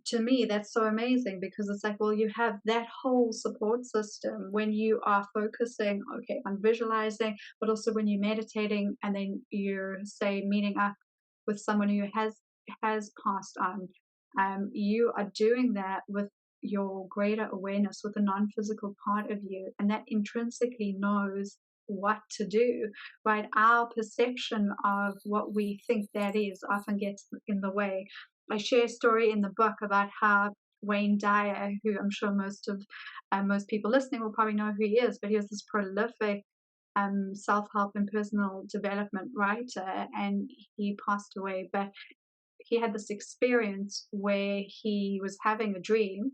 to me, that's so amazing, because it's like, well, you have that whole support system when you are focusing, okay, on visualizing, but also when you're meditating, and then you're, say, meeting up with someone who has passed on. You are doing that with your greater awareness, with the non-physical part of you, and that intrinsically knows what to do, right? Our perception of what we think that is often gets in the way. I share a story in the book about how Wayne Dyer, who I'm sure most people listening will probably know who he is, but he was this prolific self-help and personal development writer, and he passed away. But he had this experience where he was having a dream,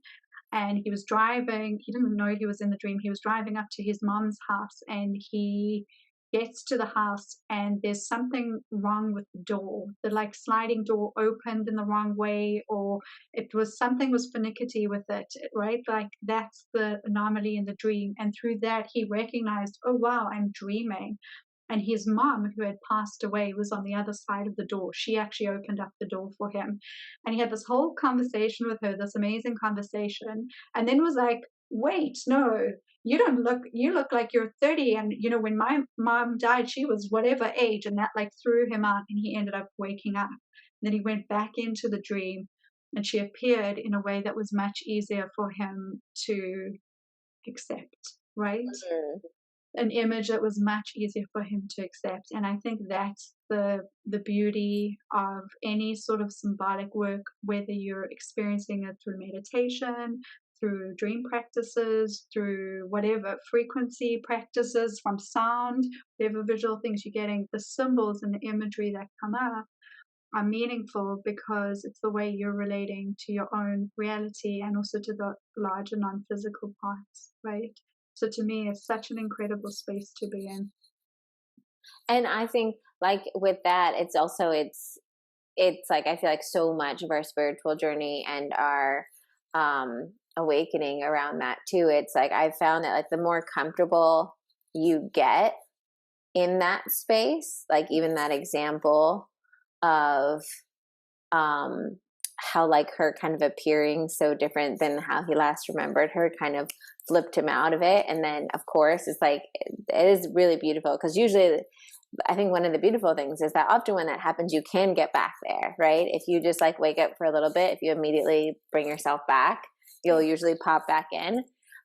and he was driving. He didn't know he was in the dream. He was driving up to his mom's house, and he gets to the house, and there's something wrong with the door. The like sliding door opened in the wrong way, or something was finicky with it, right? Like that's the anomaly in the dream. And through that, he recognized, oh wow, I'm dreaming. And his mom, who had passed away, was on the other side of the door. She actually opened up the door for him. And he had this whole conversation with her, this amazing conversation, and then was like, wait, no, you look like you're 30. And, you know, when my mom died, she was whatever age. And that like threw him out, and he ended up waking up. And then he went back into the dream, and she appeared in a way that was much easier for him to accept, right? Mm-hmm. An image that was much easier for him to accept. And I think that's the beauty of any sort of symbolic work, whether you're experiencing it through meditation, through dream practices, through whatever frequency practices, from sound, whatever visual things you're getting, the symbols and the imagery that come up are meaningful because it's the way you're relating to your own reality and also to the larger non-physical parts, right? So to me, it's such an incredible space to be in. And I think like with that, it's also, it's like, I feel like so much of our spiritual journey and our awakening around that too. It's like, I've found that like the more comfortable you get in that space, like even that example of how like her kind of appearing so different than how he last remembered her kind of flipped him out of it. And then of course it's like, it is really beautiful, because usually I think one of the beautiful things is that often when that happens, you can get back there, right? If you just like wake up for a little bit, if you immediately bring yourself back, you'll usually pop back in.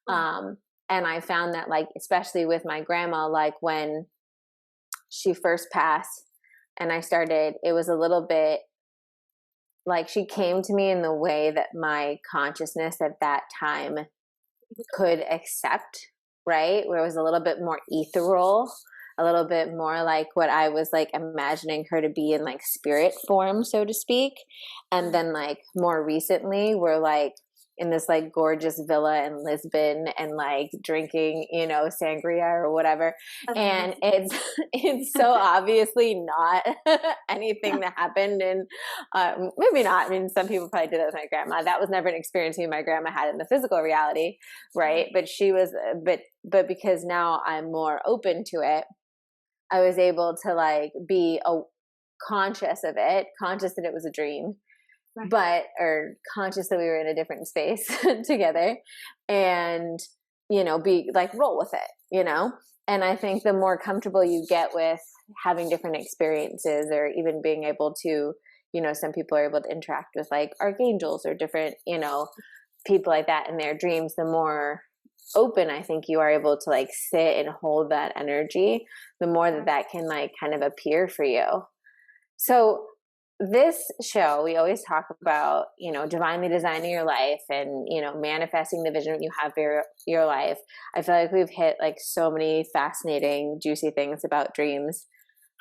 And I found that like, especially with my grandma, like when she first passed and I started, it was a little bit like she came to me in the way that my consciousness at that time could accept, right? Where it was a little bit more ethereal, a little bit more like what I was like imagining her to be in like spirit form, so to speak. And then like more recently, we're like in this like gorgeous villa in Lisbon and like drinking, you know, sangria or whatever. And it's so obviously not anything that happened. And maybe not. I mean, some people probably did that with my grandma. That was never an experience my grandma had in the physical reality, right? But she was, but because now I'm more open to it, I was able to like be conscious of it, conscious that it was a dream. Right. Or conscious that we were in a different space together, and, you know, be like, roll with it, you know? And I think the more comfortable you get with having different experiences, or even being able to, you know, some people are able to interact with like archangels or different, you know, people like that in their dreams, the more open I think you are able to like sit and hold that energy, the more that can like kind of appear for you. So this show, we always talk about, you know, divinely designing your life and, you know, manifesting the vision you have for your life. I feel like we've hit like so many fascinating, juicy things about dreams.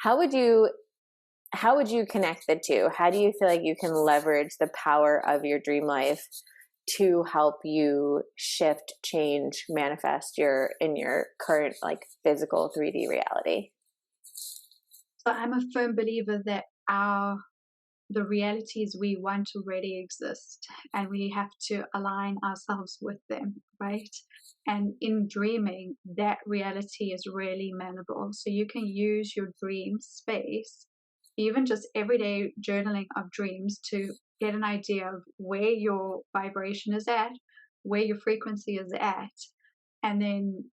How would you connect the two? How do you feel like you can leverage the power of your dream life to help you shift, change, manifest in your current like physical 3D reality? So I'm a firm believer that the realities we want already exist, and we have to align ourselves with them, right? And in dreaming, that reality is really manageable. So you can use your dream space, even just everyday journaling of dreams, to get an idea of where your vibration is at, where your frequency is at, and then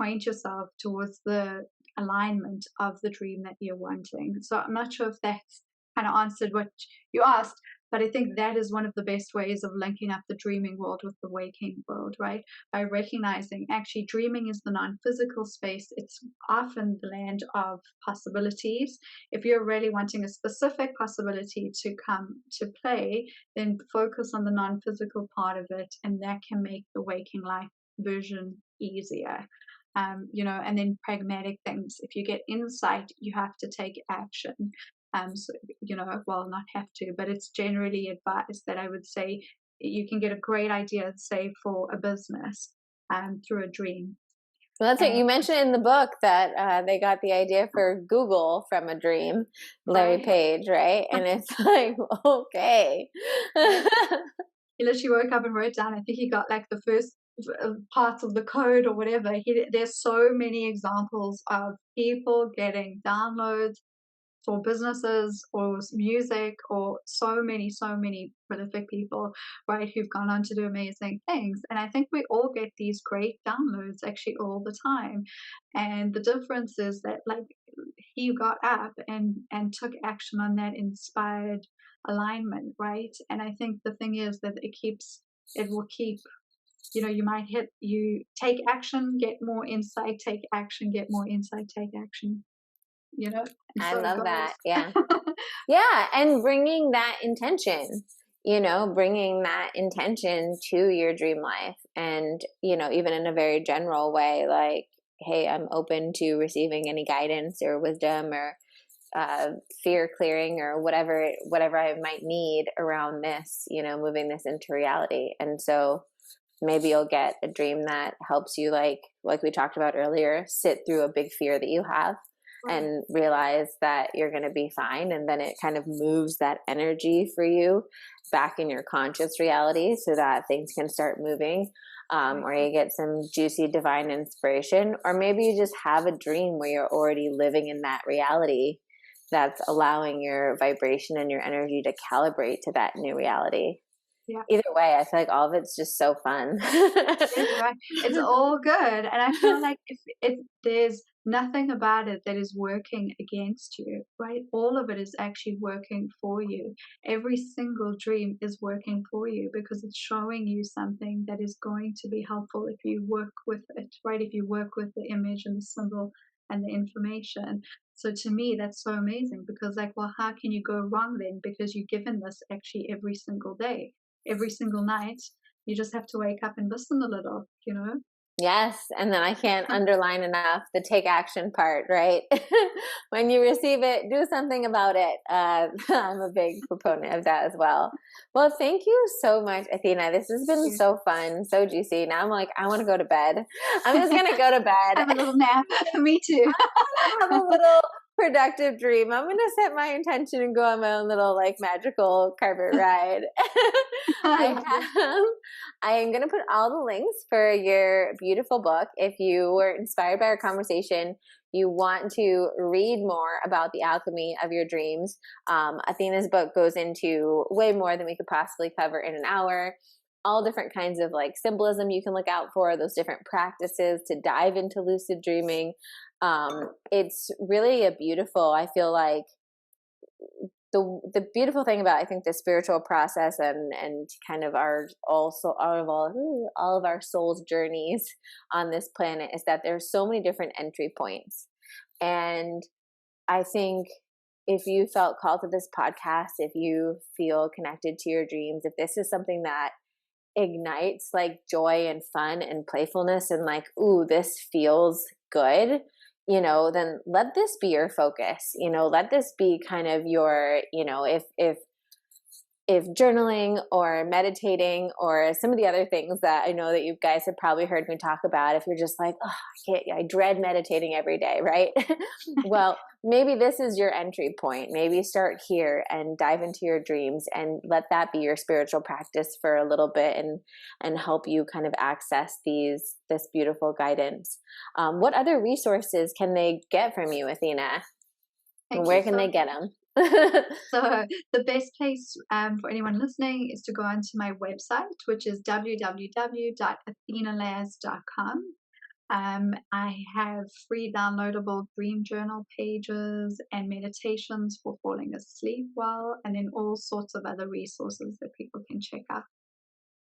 point yourself towards the alignment of the dream that you're wanting. So I'm not sure if that's kind of answered what you asked, but I think that is one of the best ways of linking up the dreaming world with the waking world, right? By recognizing actually dreaming is the non-physical space. It's often the land of possibilities. If you're really wanting a specific possibility to come to play, then focus on the non-physical part of it, and that can make the waking life version easier. You know, and then pragmatic things. If you get insight, you have to take action. So, you know, well, not have to, but it's generally advised that I would say you can get a great idea, say, for a business through a dream. Well, that's what you mentioned in the book, that they got the idea for Google from a dream, Larry Page, right? And it's like, okay. He literally woke up and wrote down, I think he got like the first parts of the code or whatever. There's so many examples of people getting downloads for businesses or music, or so many prolific people, right, who've gone on to do amazing things. And I think we all get these great downloads actually all the time. And the difference is that like he got up and took action on that inspired alignment, right? And I think the thing is that it will keep, you know, you take action, get more insight, take action, get more insight, take action. You know, I love that. Yeah. Yeah. And bringing that intention, you know, bringing that intention to your dream life. And, you know, even in a very general way, like, hey, I'm open to receiving any guidance or wisdom or fear clearing or whatever I might need around this, you know, moving this into reality. And so maybe you'll get a dream that helps you, like we talked about earlier, sit through a big fear that you have. and realize that you're going to be fine. And then it kind of moves that energy for you back in your conscious reality so that things can start moving. Or you get some juicy divine inspiration, or maybe you just have a dream where you're already living in that reality that's allowing your vibration and your energy to calibrate to that new reality. Yeah. Either way, I feel like all of it's just so fun. It's all good. And I feel like if there's nothing about it that is working against you, right? All of it is actually working for you. Every single dream is working for you because it's showing you something that is going to be helpful if you work with it, right? If you work with the image and the symbol and the information. So to me, that's so amazing because like, well, how can you go wrong then? Because you're given this actually every single day, every single night. You just have to wake up and listen a little, you know? Yes. And then I can't underline enough the take action part, right? When you receive it, do something about it. I'm a big proponent of that as well. Well, thank you so much, Athena. This has been so fun, so juicy. Now I'm like, I want to go to bed. I'm just going to go to bed. Have a little nap. Me too. Have a little productive dream. I'm going to set my intention and go on my own little like magical carpet ride. I am going to put all the links for your beautiful book. If you were inspired by our conversation, you want to read more about the alchemy of your dreams. Athena's book goes into way more than we could possibly cover in an hour. All different kinds of like symbolism you can look out for, those different practices to dive into lucid dreaming. It's really a beautiful, I feel like the beautiful thing about, I think, the spiritual process and kind of all of our soul's journeys on this planet is that there's so many different entry points. And I think if you felt called to this podcast, if you feel connected to your dreams, if this is something that ignites like joy and fun and playfulness and like, ooh, this feels good, you know, then let this be your focus, you know, let this be kind of your, you know, if journaling or meditating or some of the other things that I know that you guys have probably heard me talk about, if you're just like, oh, I dread meditating every day, right? Well, maybe this is your entry point. Maybe start here and dive into your dreams and let that be your spiritual practice for a little bit and help you kind of access this beautiful guidance. What other resources can they get from you, Athena? Where can they get them? So the best place for anyone listening is to go onto my website, which is www.athenalaz.com. I have free downloadable dream journal pages and meditations for falling asleep well, and then all sorts of other resources that people can check out.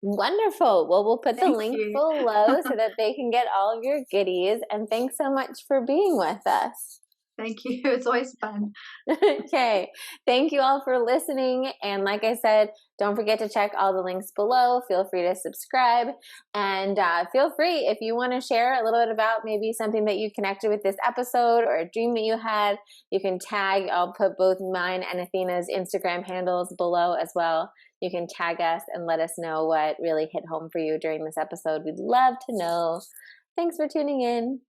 Wonderful. Well, we'll put the link below so that they can get all of your goodies. And thanks so much for being with us. Thank you. It's always fun. Okay. Thank you all for listening. And like I said, don't forget to check all the links below. Feel free to subscribe and feel free if you want to share a little bit about maybe something that you connected with this episode or a dream that you had. You can tag. I'll put both mine and Athena's Instagram handles below as well. You can tag us and let us know what really hit home for you during this episode. We'd love to know. Thanks for tuning in.